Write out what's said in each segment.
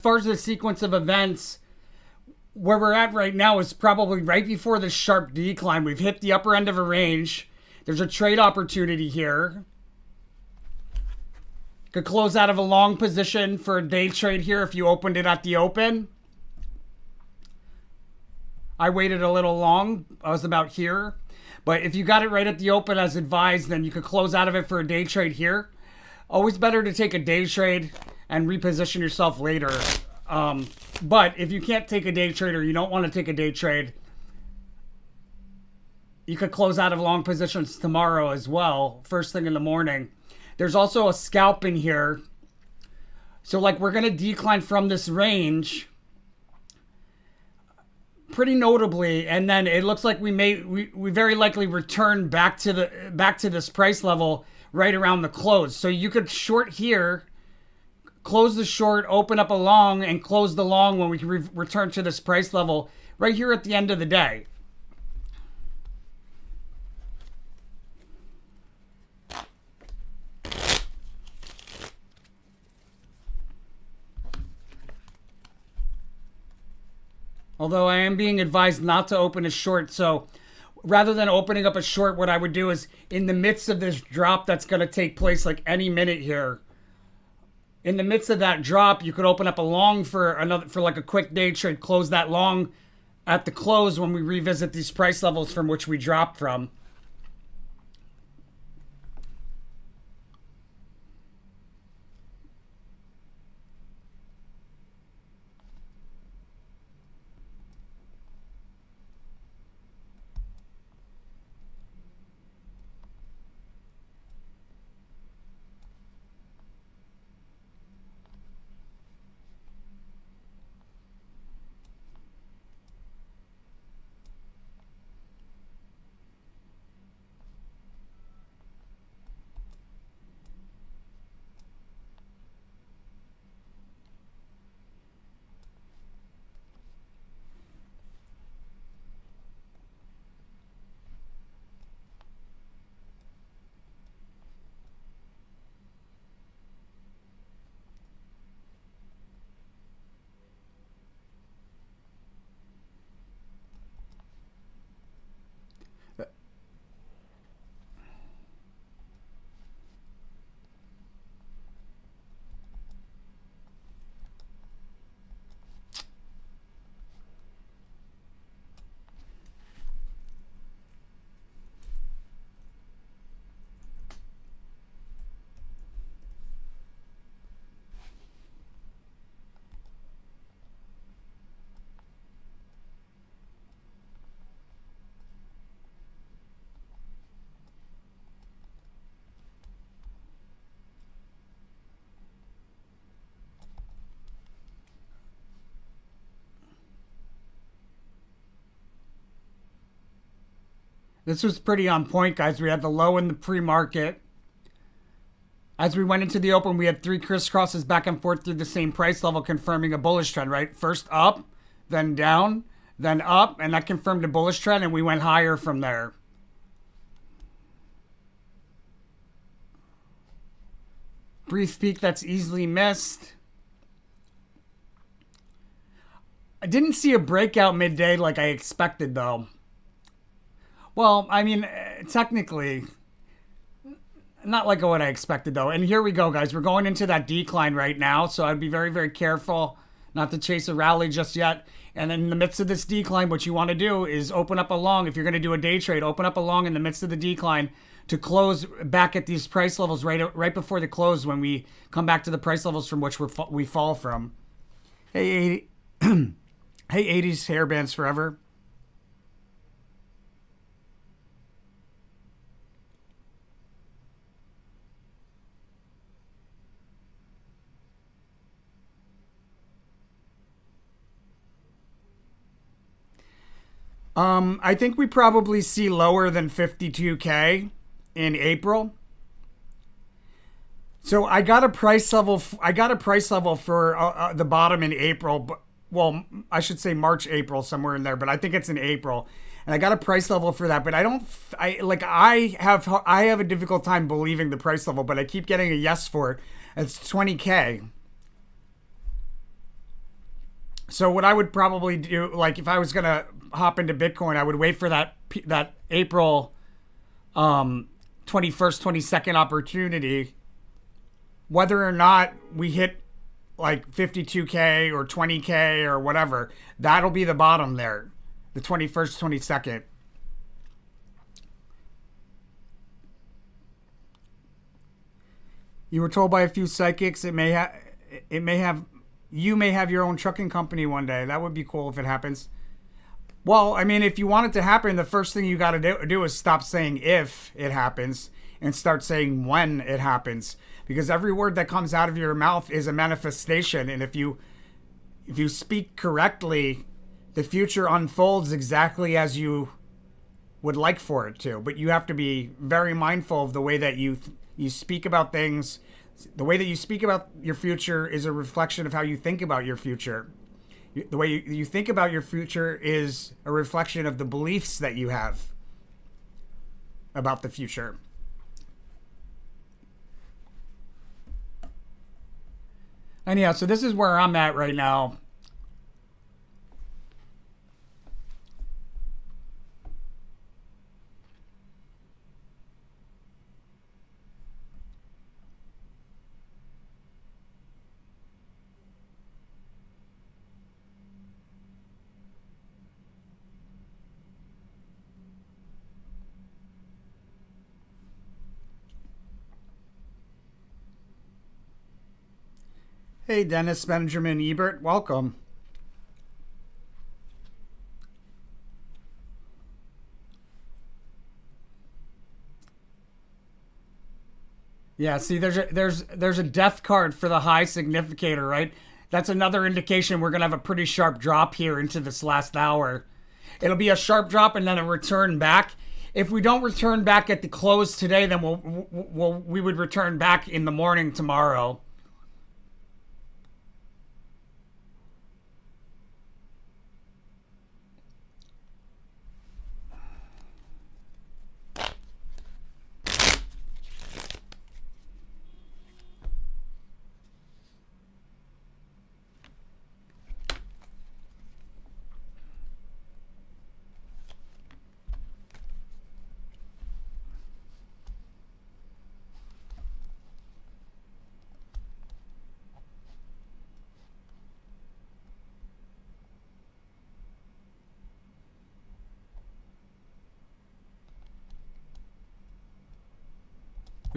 far as the sequence of events, where we're at right now is probably right before the sharp decline. We've hit the upper end of a range. There's a trade opportunity here. Could close out of a long position for a day trade here if you opened it at the open. I waited a little long. I was about here. But if you got it right at the open as advised, then you could close out of it for a day trade here. Always better to take a day trade and reposition yourself later. But if you can't take a day trade or you don't want to take a day trade, you could close out of long positions tomorrow as well, first thing in the morning. There's also a scalp in here. So like we're going to decline from this range pretty notably, and then it looks like we very likely return back to this price level right around the close. So you could short here, close the short, open up a long, and close the long when we can return to this price level right here at the end of the day. Although I am being advised not to open a short, so rather than opening up a short, what I would do is in the midst of this drop that's going to take place like any minute here, in the midst of that drop, you could open up a long for like a quick day trade, close that long at the close when we revisit these price levels from which we dropped from. This was pretty on point, guys. We had the low in the pre-market. As we went into the open, we had three crisscrosses back and forth through the same price level, confirming a bullish trend, right? First up, then down, then up, and that confirmed a bullish trend, and we went higher from there. Brief peak that's easily missed. I didn't see a breakout midday like I expected, though. Well, I mean, technically, not like what I expected, though. And here we go, guys. We're going into that decline right now, so I'd be very, very careful not to chase a rally just yet. And in the midst of this decline, what you want to do is open up a long. If you're going to do a day trade, open up a long in the midst of the decline to close back at these price levels right before the close when we come back to the price levels from which we fall from. Hey, 80, hey, 80s hair bands forever. I think we probably see lower than 52K in April. So I got a price level. For the bottom in April, but well, I should say March, April, somewhere in there. But I think it's in April, and I got a price level for that. But I have a difficult time believing the price level, but I keep getting a yes for it. It's 20K. So what I would probably do, like if I was gonna hop into Bitcoin, I would wait for that April 21st, 22nd opportunity, whether or not we hit like 52K or 20K or whatever. That'll be the bottom there, the 21st, 22nd. You were told by a few psychics it may have you may have your own trucking company one day. That would be cool if it happens. Well, I mean, if you want it to happen, the first thing you got to do is stop saying if it happens and start saying when it happens. Because every word that comes out of your mouth is a manifestation, and if you speak correctly, the future unfolds exactly as you would like for it to. But you have to be very mindful of the way that you speak about things. The way that you speak about your future is a reflection of how you think about your future. The way you think about your future is a reflection of the beliefs that you have about the future. Anyhow, so this is where I'm at right now. Hey, Dennis Benjamin Ebert, welcome. Yeah, see, there's a death card for the high significator, right? That's another indication we're gonna have a pretty sharp drop here into this last hour. It'll be a sharp drop and then a return back. If we don't return back at the close today, then we would return back in the morning tomorrow.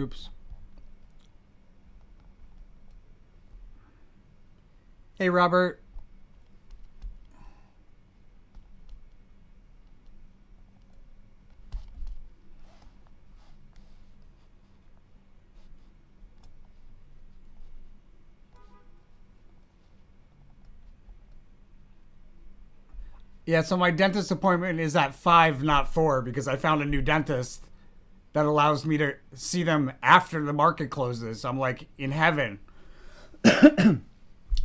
Oops. Hey, Robert. Yeah, so my dentist appointment is at 5, not 4, because I found a new dentist that allows me to see them after the market closes. I'm like in heaven. I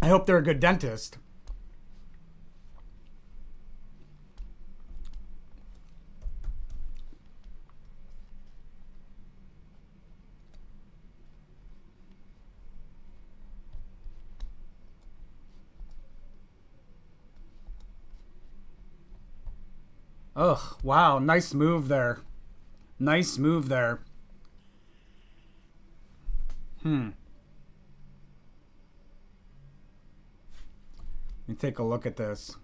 hope they're a good dentist. Ugh, wow, nice move there. Nice move there. Hmm. Let me take a look at this.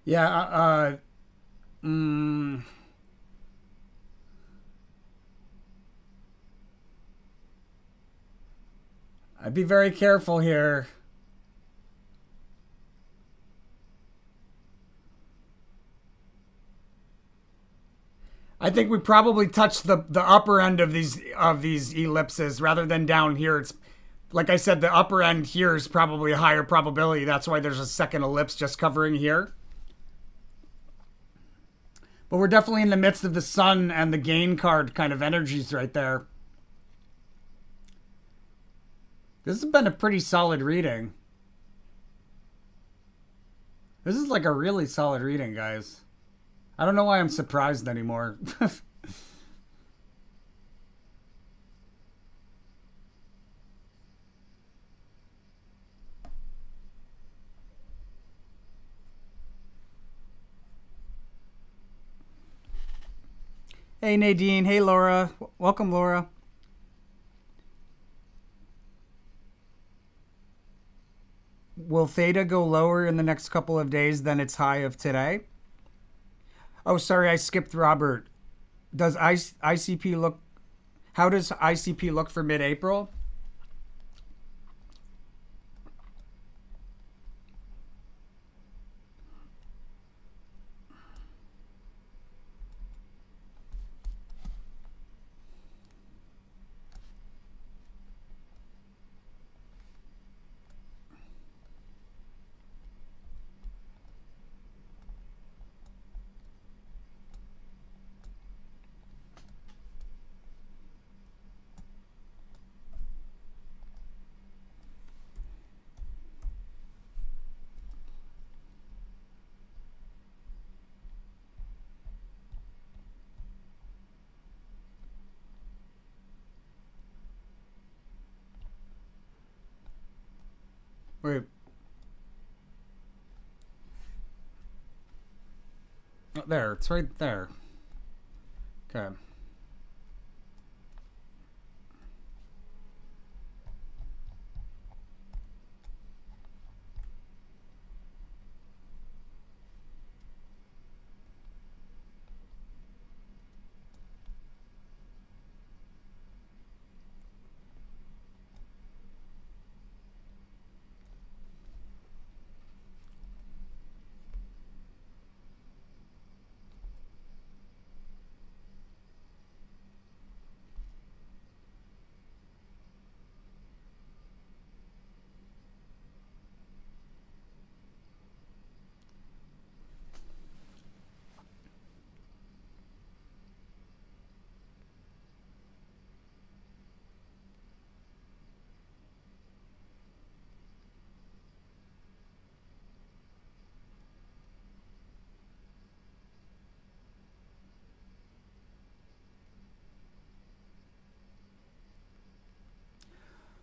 Yeah, mm, I'd be very careful here. I think we probably touched the upper end of these ellipses rather than down here. It's like I said, the upper end here is probably a higher probability. That's why there's a second ellipse just covering here. But we're definitely in the midst of the sun and the gain card kind of energies right there. This has been a pretty solid reading. This is like a really solid reading, guys. I don't know why I'm surprised anymore. Hey Nadine, hey Laura. Welcome, Laura. Will theta go lower in the next couple of days than its high of today? Oh, sorry, I skipped Robert. Does ICP look? How does ICP look for mid-April? Wait. Oh, there, it's right there. Okay.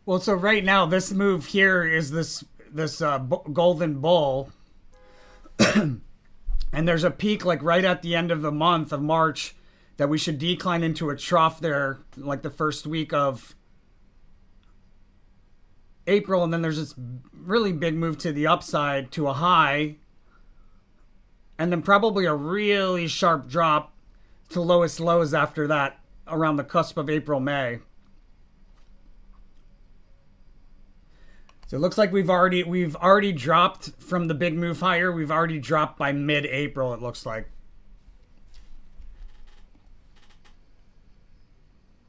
Well, so right now this move here is this golden bull, and there's a peak like right at the end of the month of March that we should decline into a trough there, like the first week of April, and then there's this really big move to the upside to a high, and then probably a really sharp drop to lowest lows after that around the cusp of April, May. So it looks like we've already dropped from the big move higher. We've already dropped by mid-April, it looks like.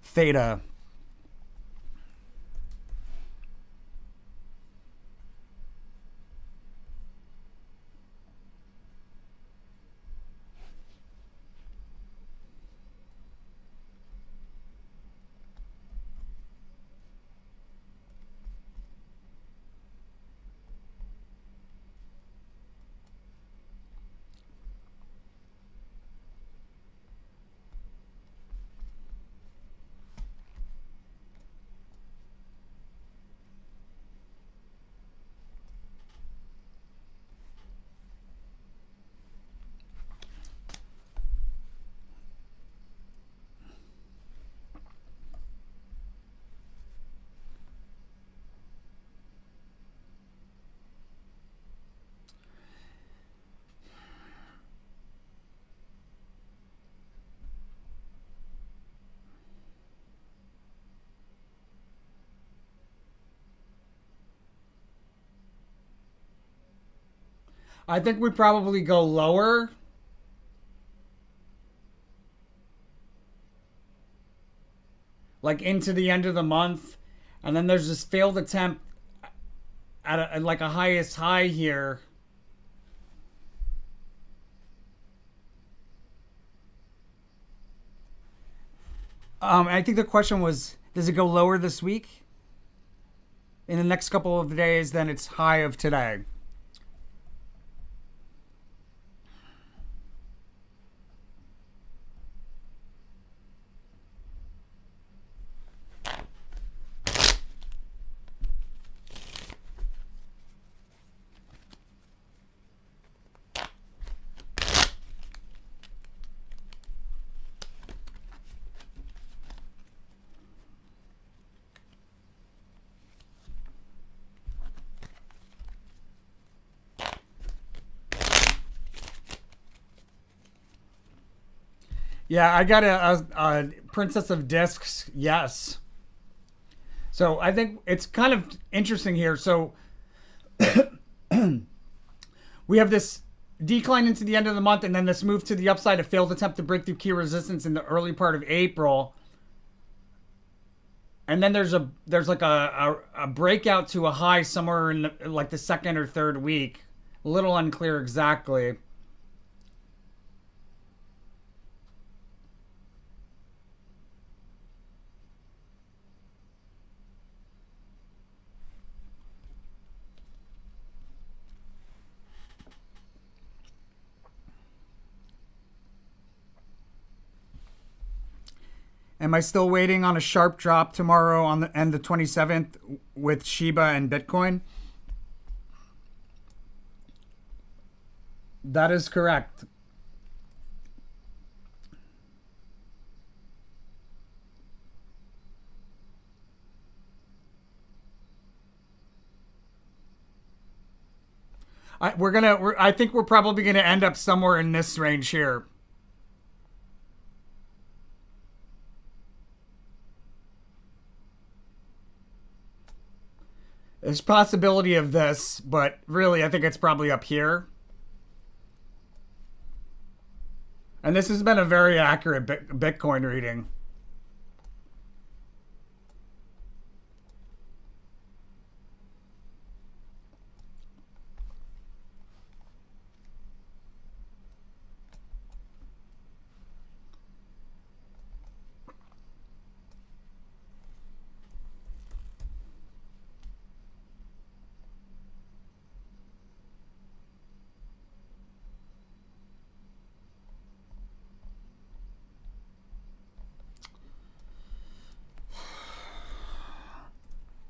Theta. I think we probably go lower. Like into the end of the month. And then there's this failed attempt at like a highest high here. I think the question was, does it go lower this week? In the next couple of days than its high of today? Yeah, I got a Princess of Discs. Yes. So I think it's kind of interesting here. So we have this decline into the end of the month, and then this move to the upside, a failed attempt to break through key resistance in the early part of April. And then there's like a breakout to a high somewhere in like the second or third week. A little unclear exactly. Am I still waiting on a sharp drop tomorrow on the 27th with Shiba and Bitcoin? That is correct. I think we're probably gonna end up somewhere in this range here. There's possibility of this, but really I think it's probably up here. And this has been a very accurate Bitcoin reading.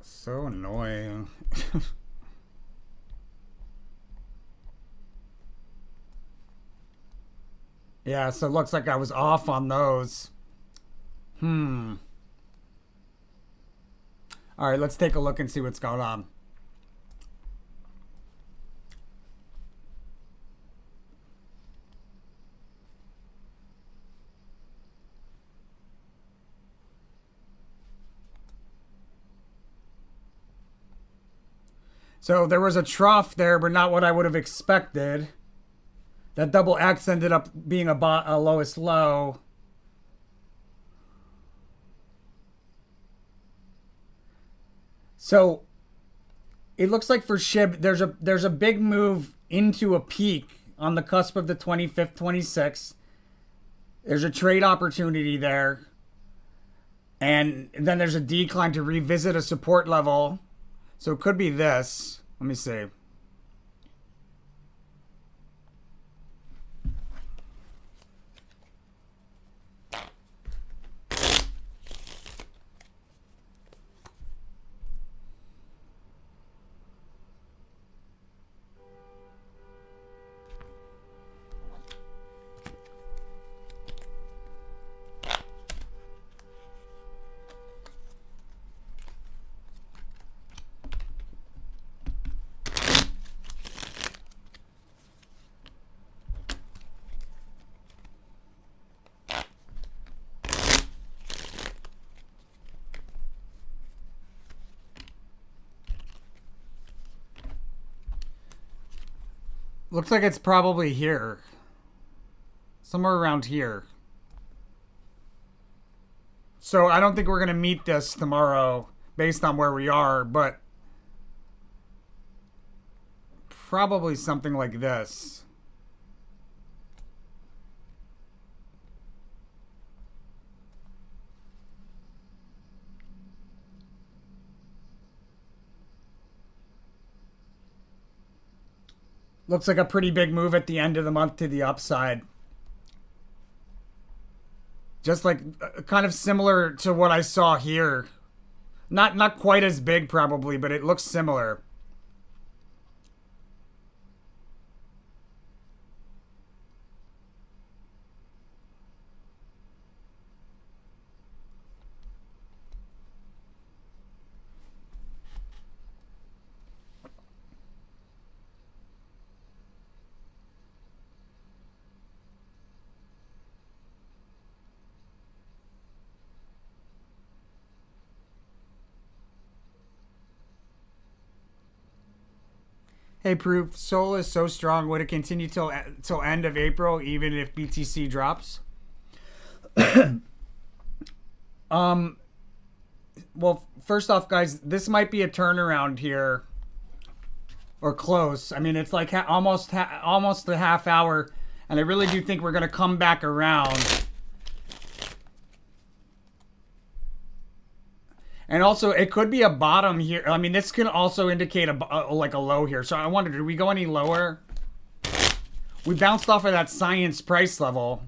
So annoying. Yeah, so it looks like I was off on those. Hmm. All right, let's take a look and see what's going on. So there was a trough there, but not what I would have expected. That double X ended up being a lowest low. So it looks like for SHIB, there's a big move into a peak on the cusp of the 25th, 26th. There's a trade opportunity there. And then there's a decline to revisit a support level. So it could be this. Let me see. Looks like it's probably here. Somewhere around here. So I don't think we're going to meet this tomorrow based on where we are, but probably something like this. Looks like a pretty big move at the end of the month to the upside. Just like kind of similar to what I saw here. Not quite as big probably, but it looks similar. Hey, Proof, Sol is so strong. Would it continue till end of April, even if BTC drops? Um, well, first off, guys, this might be a turnaround here, or close. I mean, it's like almost a half hour, and I really do think we're gonna come back around. And also, it could be a bottom here. I mean, this can also indicate like a low here. So I wondered, did we go any lower? We bounced off of that science price level.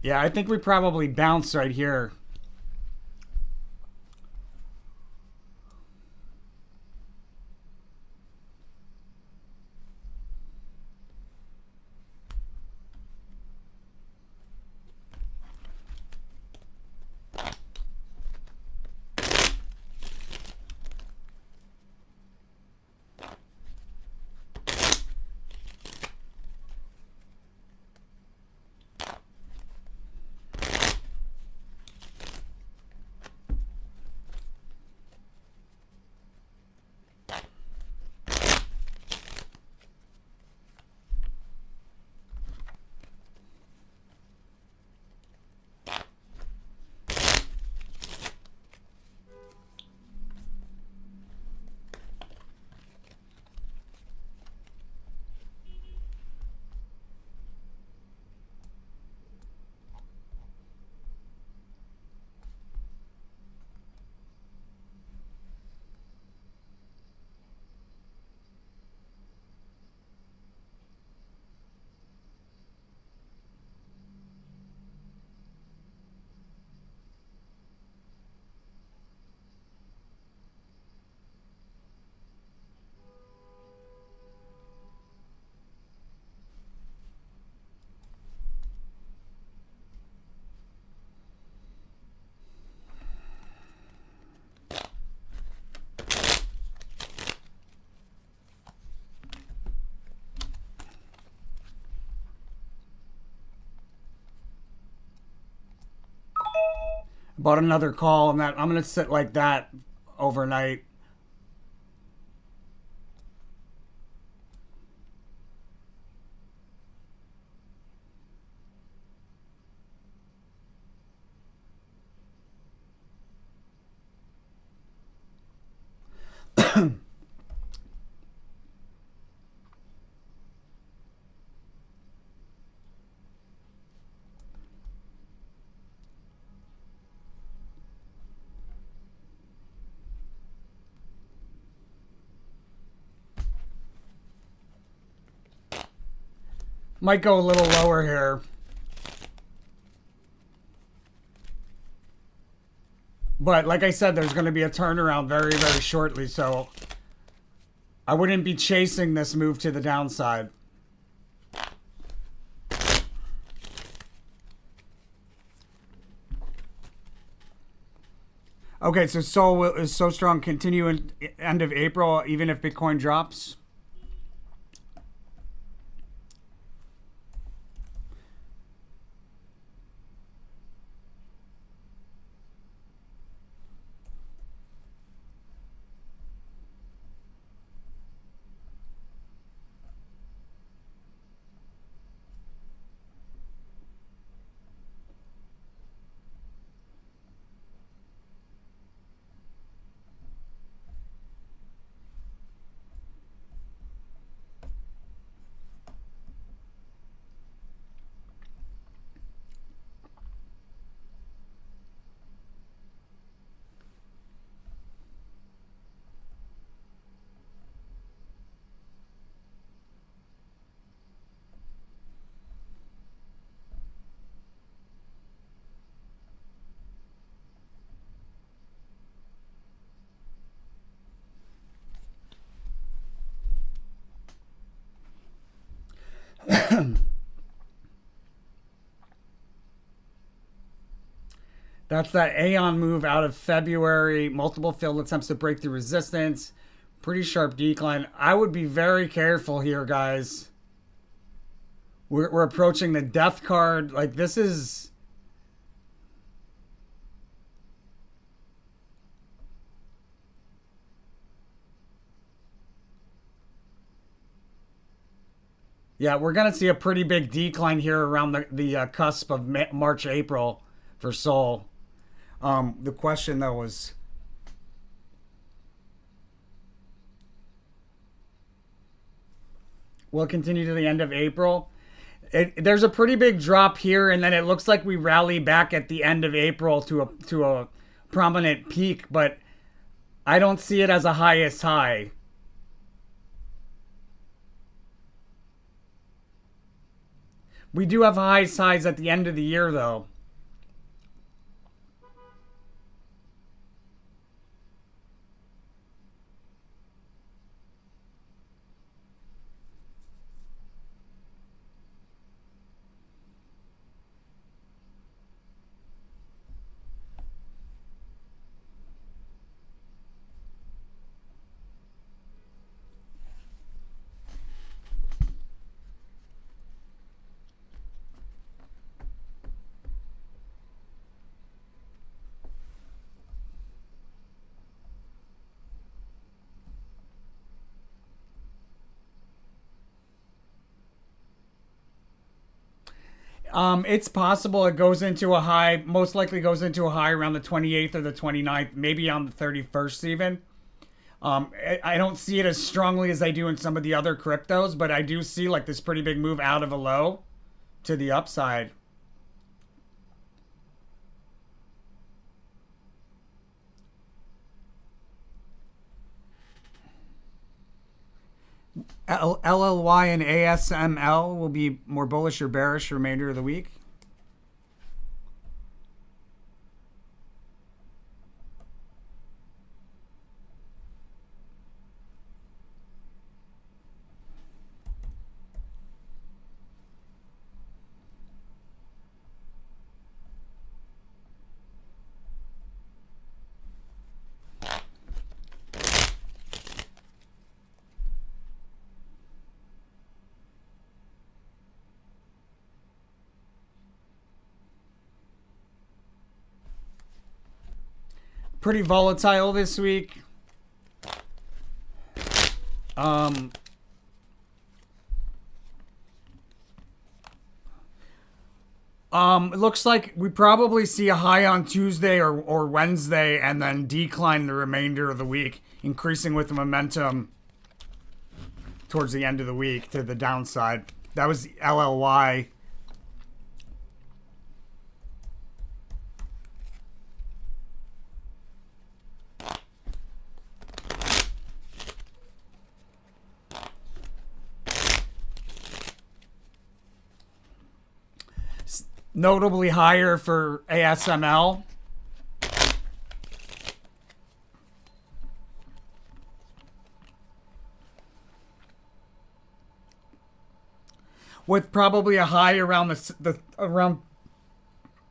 Yeah, I think we probably bounce right here. Bought another call, and that I'm gonna sit like that overnight. Might go a little lower here. But like I said, there's going to be a turnaround very, very shortly, so I wouldn't be chasing this move to the downside. Okay, so Sol is so strong continue in end of April, even if Bitcoin drops. That's that Aeon move out of February. Multiple failed attempts to break through resistance. Pretty sharp decline. I would be very careful here, guys. We're approaching the death card. Like, this is. Yeah, we're going to see a pretty big decline here around the cusp of March, April for Sol. The question, though, was will it continue to the end of April? There's a pretty big drop here, and then it looks like we rally back at the end of April to a prominent peak, but I don't see it as a highest high. We do have highest highs at the end of the year, though. It's possible it goes into a high, most likely goes into a high around the 28th or the 29th, maybe on the 31st even. I don't see it as strongly as I do in some of the other cryptos, but I do see like this pretty big move out of a low to the upside. LLY and ASML will be more bullish or bearish remainder of the week. Pretty volatile this week. Um, it looks like we probably see a high on Tuesday or Wednesday and then decline the remainder of the week, increasing with the momentum towards the end of the week to the downside. That was LLY. Notably higher for ASML. With probably a high around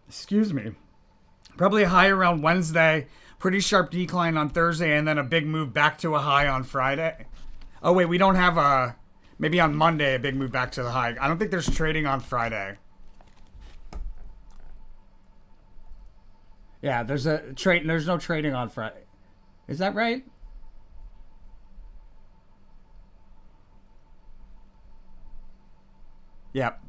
excuse me, probably a high around Wednesday, Pretty sharp decline on Thursday and then a big move back to a high on Friday. Oh, wait, we don't have a... Maybe on Monday, a big move back to the high. I don't think there's trading on Friday. Yeah, there's a trade. There's no trading on Friday. Is that right? Yep.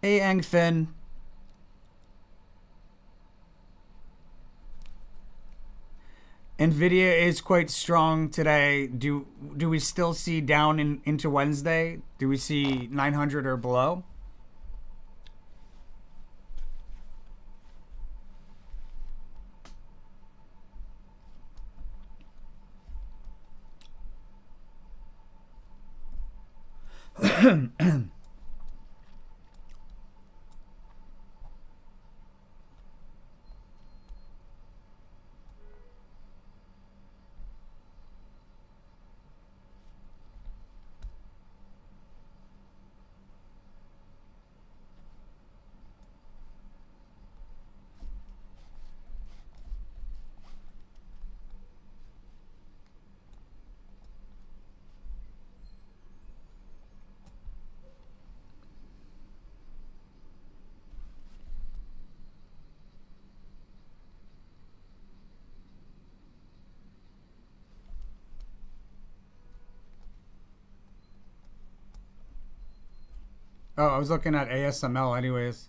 Hey, Angfin. Nvidia is quite strong today. Do we still see down into Wednesday? Do we see 900 or below? Oh, I was looking at ASML anyways.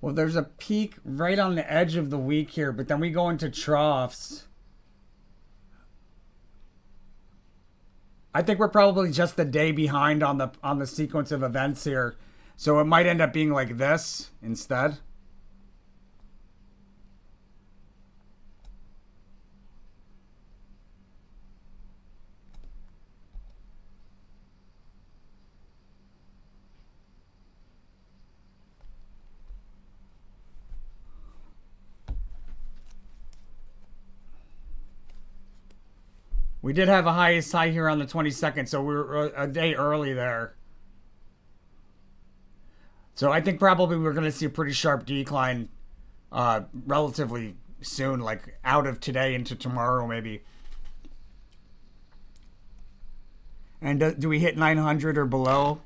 Well, there's a peak right on the edge of the week here, but then we go into troughs. I think we're probably just the day behind on the sequence of events here. So it might end up being like this instead. We did have a highest high here on the 22nd, so we were a day early there. So I think probably we're going to see a pretty sharp decline relatively soon, like out of today into tomorrow maybe. And do we hit 900 or below?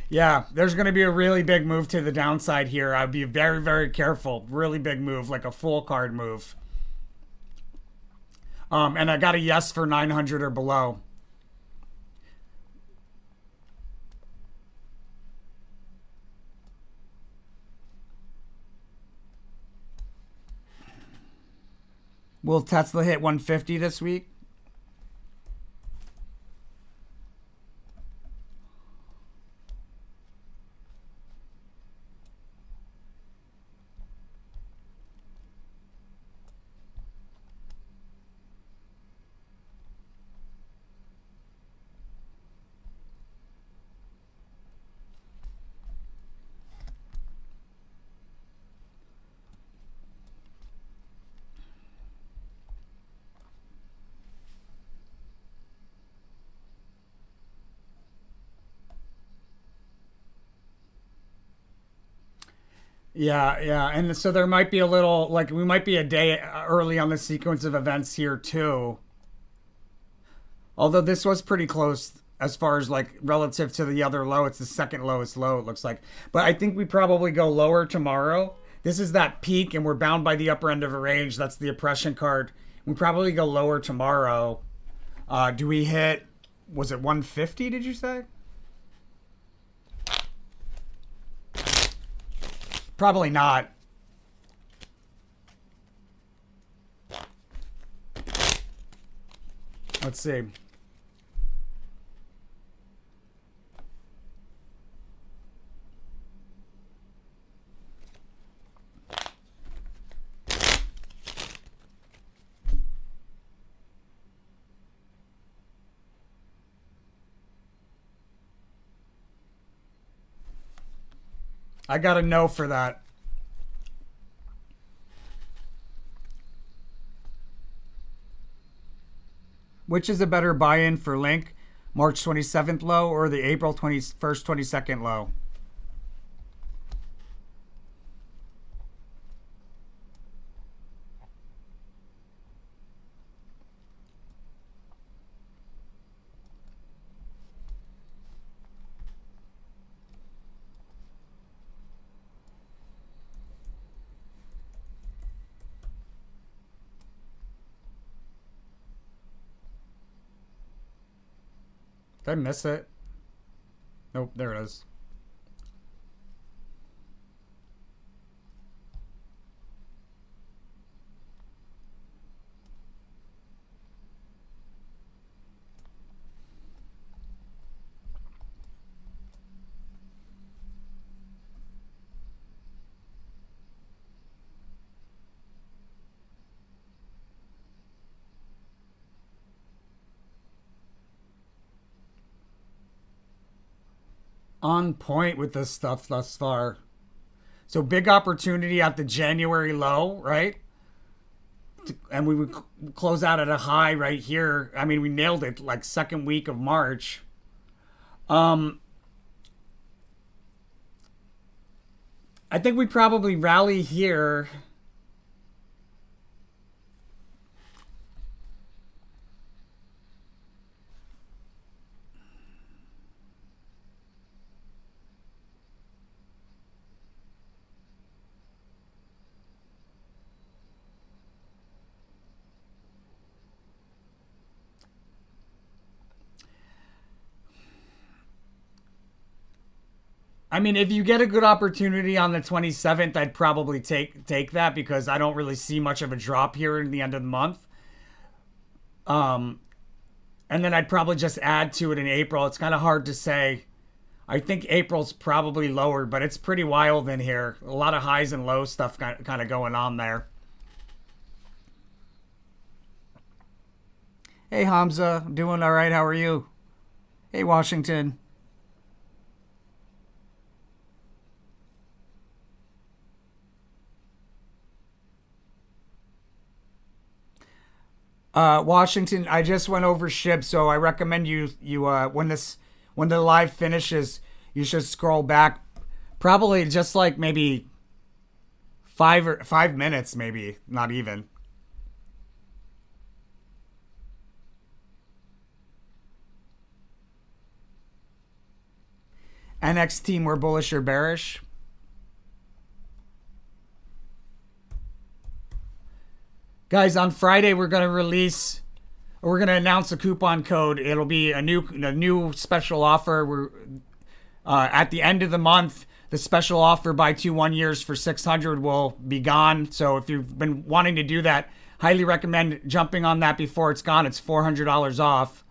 Yeah, there's going to be a really big move to the downside here. I'd be very, very careful. Really big move, like a full card move. And I got a yes for 900 or below. Will Tesla hit 150 this week? Yeah, yeah. And so there might be a little, like, we might be a day early on the sequence of events here, too. Although this was pretty close as far as, like, relative to the other low. It's the second lowest low, it looks like. But I think we probably go lower tomorrow. This is that peak, and we're bound by the upper end of a range. That's the oppression card. We probably go lower tomorrow. Do we hit, was it 150, did you say? Probably not. Let's see. I got a no for that. Which is a better buy-in for Link? March 27th low or the April 21st, 22nd low? Did I miss it? Nope, there it is. On point with this stuff thus far. So big opportunity at the January low, right? And we would close out at a high right here. I mean, we nailed it like second week of March. Um, I think we probably rally here. I mean, if you get a good opportunity on the 27th, I'd probably take that because I don't really see much of a drop here in the end of the month. Um, and then I'd probably just add to it in April. It's kind of hard to say. I think April's probably lower, but it's pretty wild in here. A lot of highs and low stuff kind of going on there. Hey Hamza, I'm doing all right. How are you? Hey Washington. Washington, I just went over SHIB, so I recommend you when the live finishes, you should scroll back, probably just like maybe 5 minutes, maybe not even. NXT more bullish or bearish? Guys, on Friday we're gonna announce a coupon code. It'll be a new special offer. We're at the end of the month. The special offer buy 2 1 years for 600 will be gone. So if you've been wanting to do that, highly recommend jumping on that before it's gone. It's $400 off.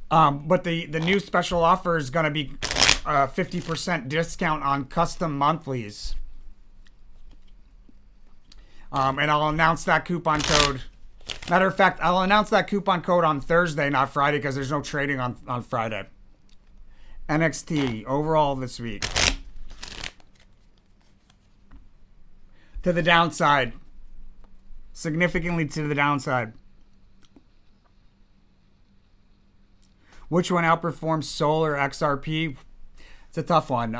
But the new special offer is going to be 50% discount on custom monthlies. And I'll announce that coupon code. Matter of fact, I'll announce that coupon code on Thursday, not Friday, because there's no trading on Friday. NXT overall this week. To the downside. Significantly to the downside. Which one outperforms Sol or XRP? It's a tough one.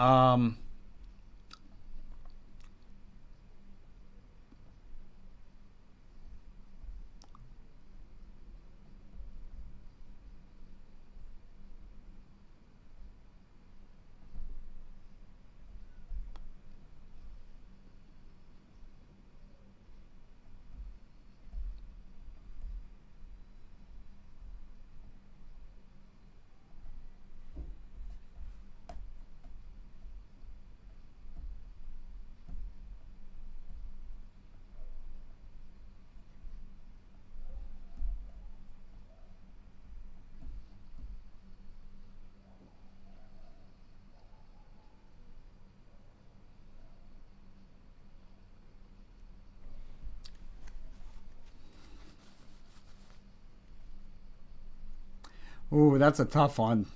Ooh, that's a tough one.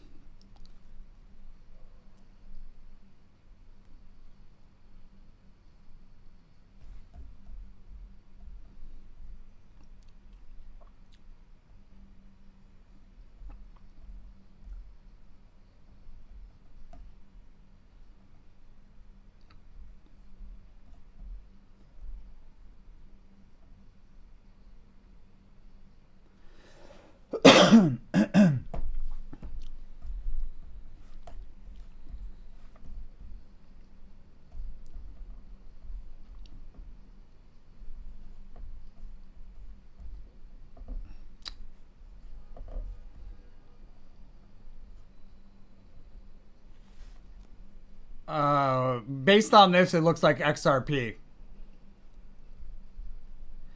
Based on this, it looks like XRP.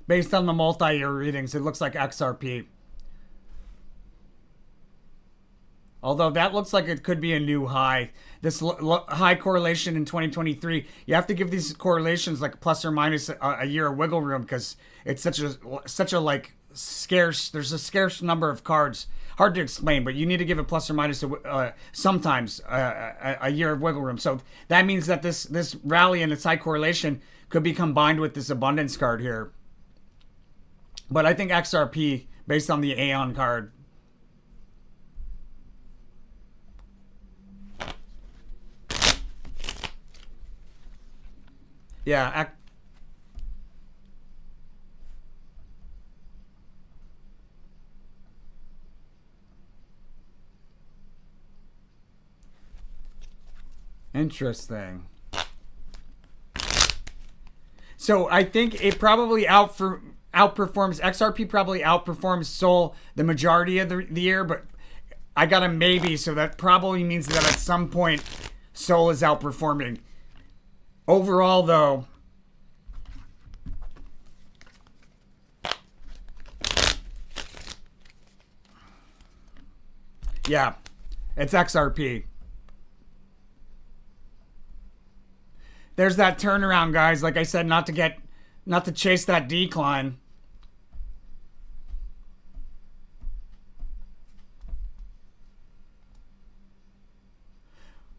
Based on the multi-year readings, it looks like XRP. Although that looks like it could be a new high. This high correlation in 2023, you have to give these correlations like plus or minus a year of wiggle room because it's such a like scarce. There's a scarce number of cards. Hard to explain, but you need to give it plus or minus sometimes a year of wiggle room. So that means that this rally and its high correlation could be combined with this abundance card here. But I think XRP based on the Aeon card. Yeah. Interesting. So I think it probably outperforms XRP probably outperforms Sol the majority of the year, but I got a maybe, so that probably means that at some point Sol is outperforming. Overall, though, yeah, it's XRP. There's that turnaround, guys. Like I said, not to chase that decline.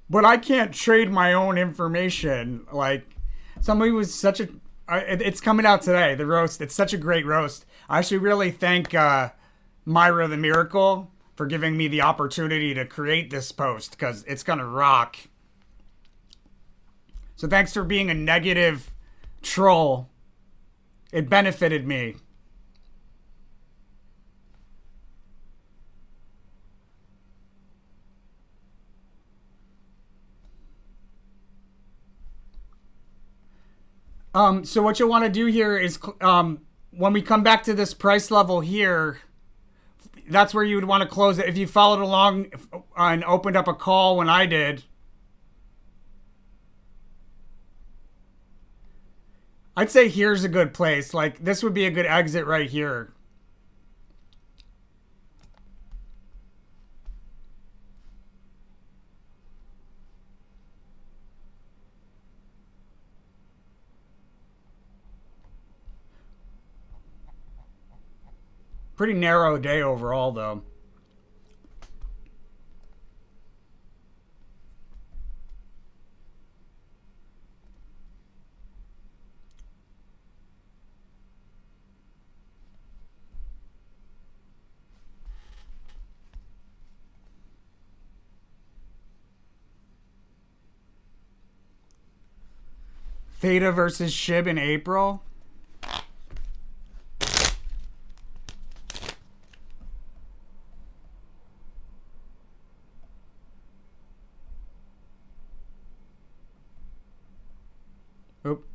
But I can't trade my own information. Like somebody was such a. It's coming out today. The roast. It's such a great roast. I should really thank Myra the Miracle for giving me the opportunity to create this post because it's gonna rock. So thanks for being a negative troll. It benefited me. So what you'll want to do here is when we come back to this price level here, that's where you would want to close it. If you followed along and opened up a call when I did, I'd say here's a good place. Like this would be a good exit right here. Pretty narrow day overall, though. Theta versus SHIB in April. Oop.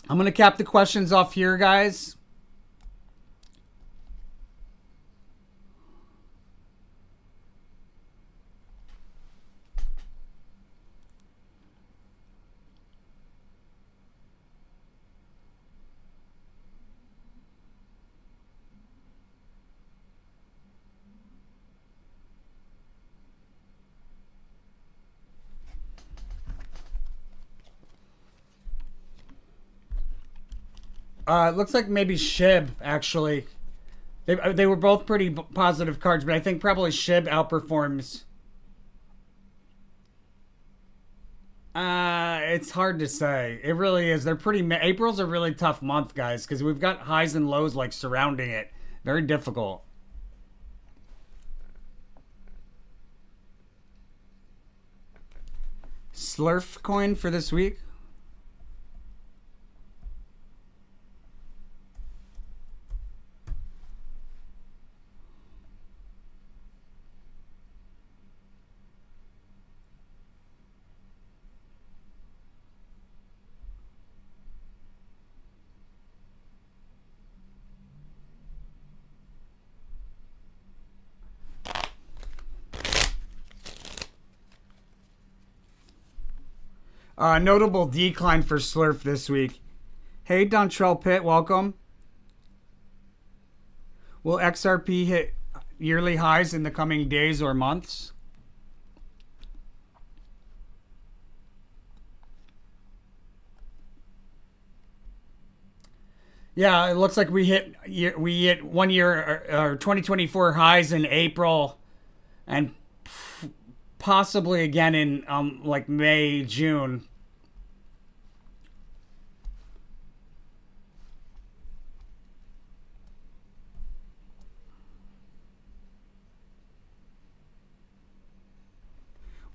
I'm going to cap the questions off here, guys. It looks like maybe SHIB, actually. They were both pretty positive cards, but I think probably SHIB outperforms. It's hard to say. It really is. They're pretty. April's a really tough month, guys, because we've got highs and lows like surrounding it. Very difficult. Slurf coin for this week. Notable decline for Slurf this week. Hey, Dontrell Pitt, welcome. Will XRP hit yearly highs in the coming days or months? Yeah, it looks like we hit 1 year or 2024 highs in April, and possibly again in like May, June.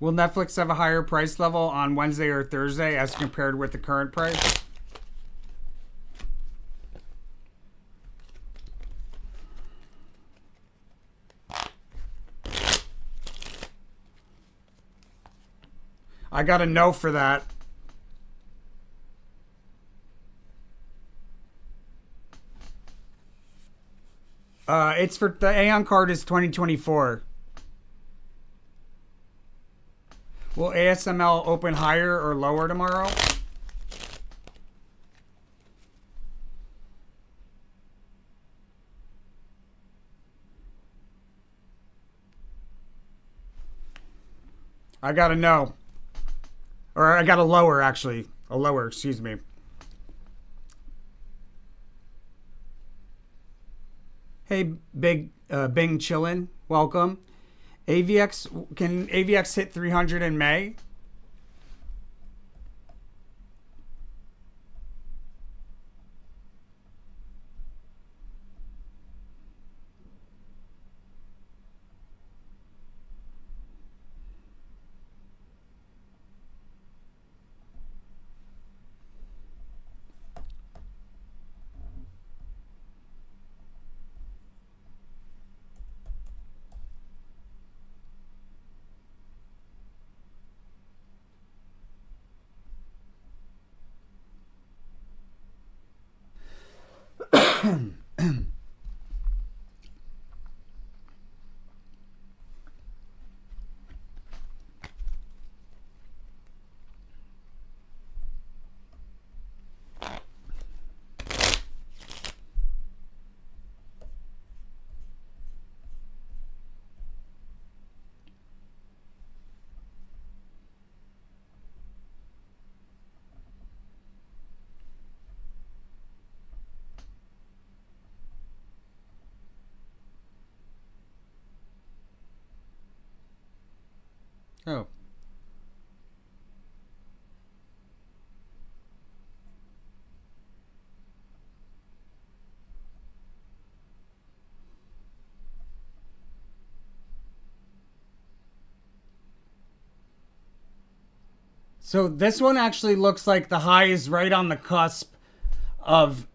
Will Netflix have a higher price level on Wednesday or Thursday as compared with the current price? I got a no for that. It's for the Aeon card is 2024. Will ASML open higher or lower tomorrow? I got a no. Or I got a lower, actually. A lower, excuse me. Hey, Bing Chillin'. Welcome. AVX, can AVX hit 300 in May? Oh. So this one actually looks like the high is right on the cusp of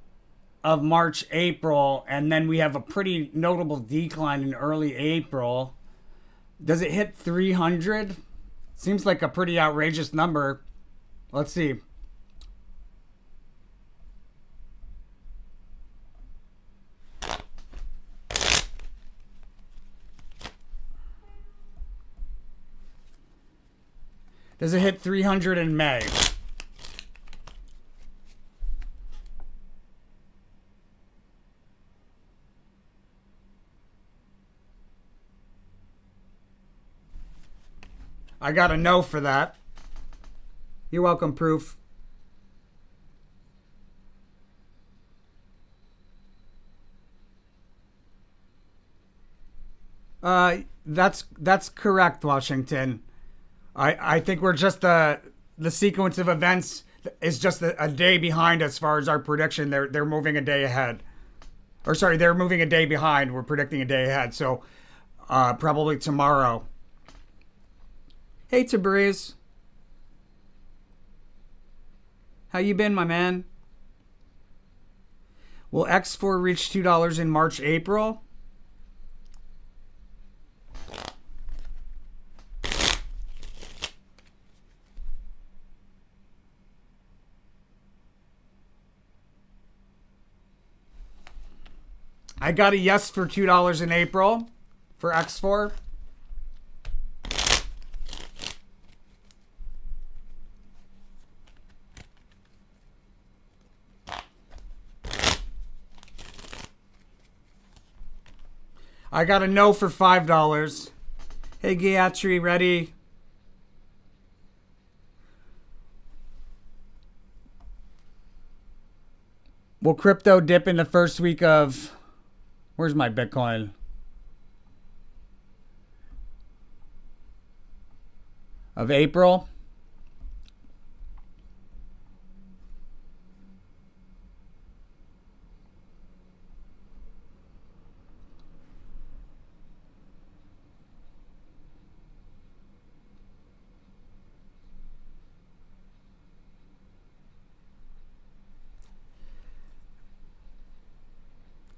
March, April, and then we have a pretty notable decline in early April. Does it hit 300? Seems like a pretty outrageous number. Let's see. Does it hit 300 in May? I got a no for that. You're welcome, Proof. That's correct, Washington. I think we're just the sequence of events is just a day behind as far as our prediction. They're moving a day ahead, or sorry, they're moving a day behind. We're predicting a day ahead, so probably tomorrow. Hey, Tabriz, how you been, my man? Will X4 reach $2 in March, April? I got a yes for $2 in April for X4. I got a no for $5. Hey, Gayatri, ready? Will crypto dip in the first week of... Where's my Bitcoin? Of April?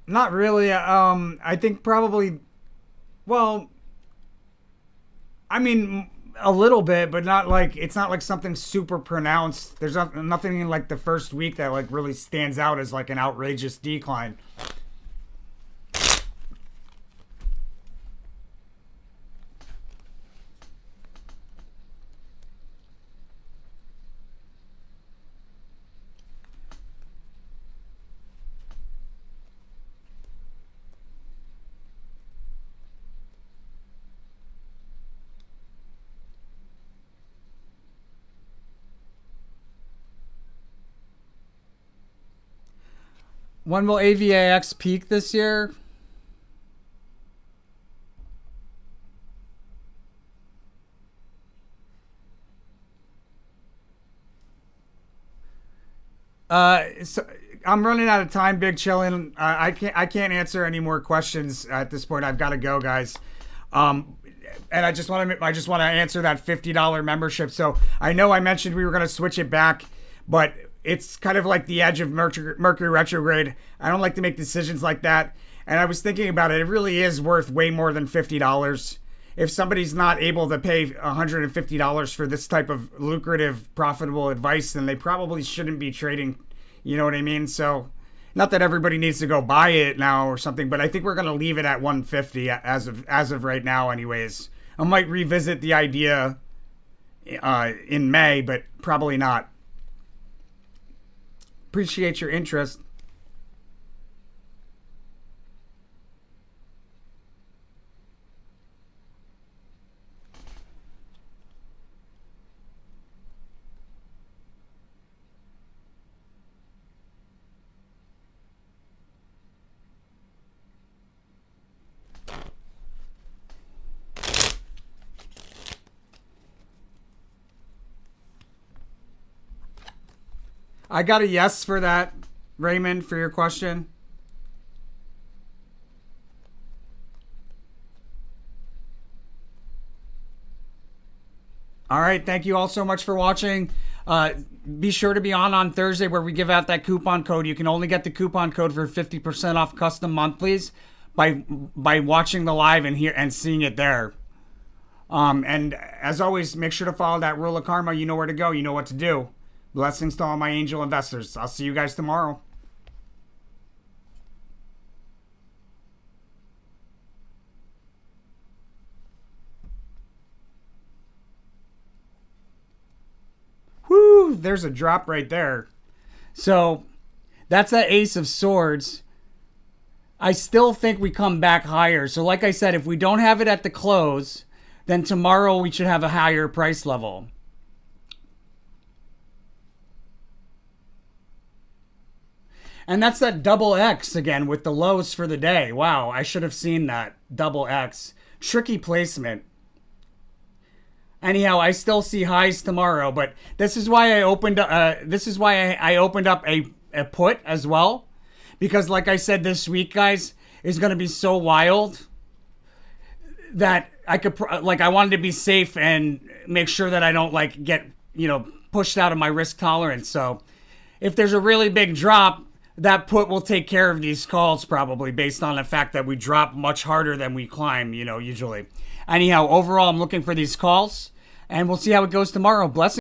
Not really. I think probably. Well, I mean, a little bit, but not like it's not like something super pronounced. There's nothing in like the first week that like really stands out as like an outrageous decline. When will AVAX peak this year? So I'm running out of time, Big Chillin'. I can't answer any more questions at this point. I've got to go, guys. Um, and I just want to answer that $50 membership. So I know I mentioned we were going to switch it back, but it's kind of like the edge of Mercury retrograde. I don't like to make decisions like that. And I was thinking about it. It really is worth way more than $50. If somebody's not able to pay $150 for this type of lucrative, profitable advice, then they probably shouldn't be trading. You know what I mean? So, not that everybody needs to go buy it now or something, but I think we're going to leave it at 150 as of right now, anyways. I might revisit the idea in May, but probably not. Appreciate your interest. I got a yes for that, Raymond, for your question. All right. Thank you all so much for watching. Be sure to be on Thursday where we give out that coupon code. You can only get the coupon code for 50% off custom monthlies by watching the live and seeing it there. And as always, make sure to follow that rule of karma. You know where to go. You know what to do. Blessings to all my angel investors. I'll see you guys tomorrow. Whoo, there's a drop right there. So that's that Ace of Swords. I still think we come back higher. So like I said, if we don't have it at the close, then tomorrow we should have a higher price level. And that's that double X again with the lows for the day. Wow, I should have seen that. Double X. Tricky placement. Anyhow, I still see highs tomorrow, but this is why I opened I opened up a put as well, because like I said, this week, guys, is going to be so wild that I could I wanted to be safe and make sure that I don't get pushed out of my risk tolerance. So if there's a really big drop, that put will take care of these calls probably based on the fact that we drop much harder than we climb, usually. Anyhow, overall, I'm looking for these calls, and we'll see how it goes tomorrow. Blessings.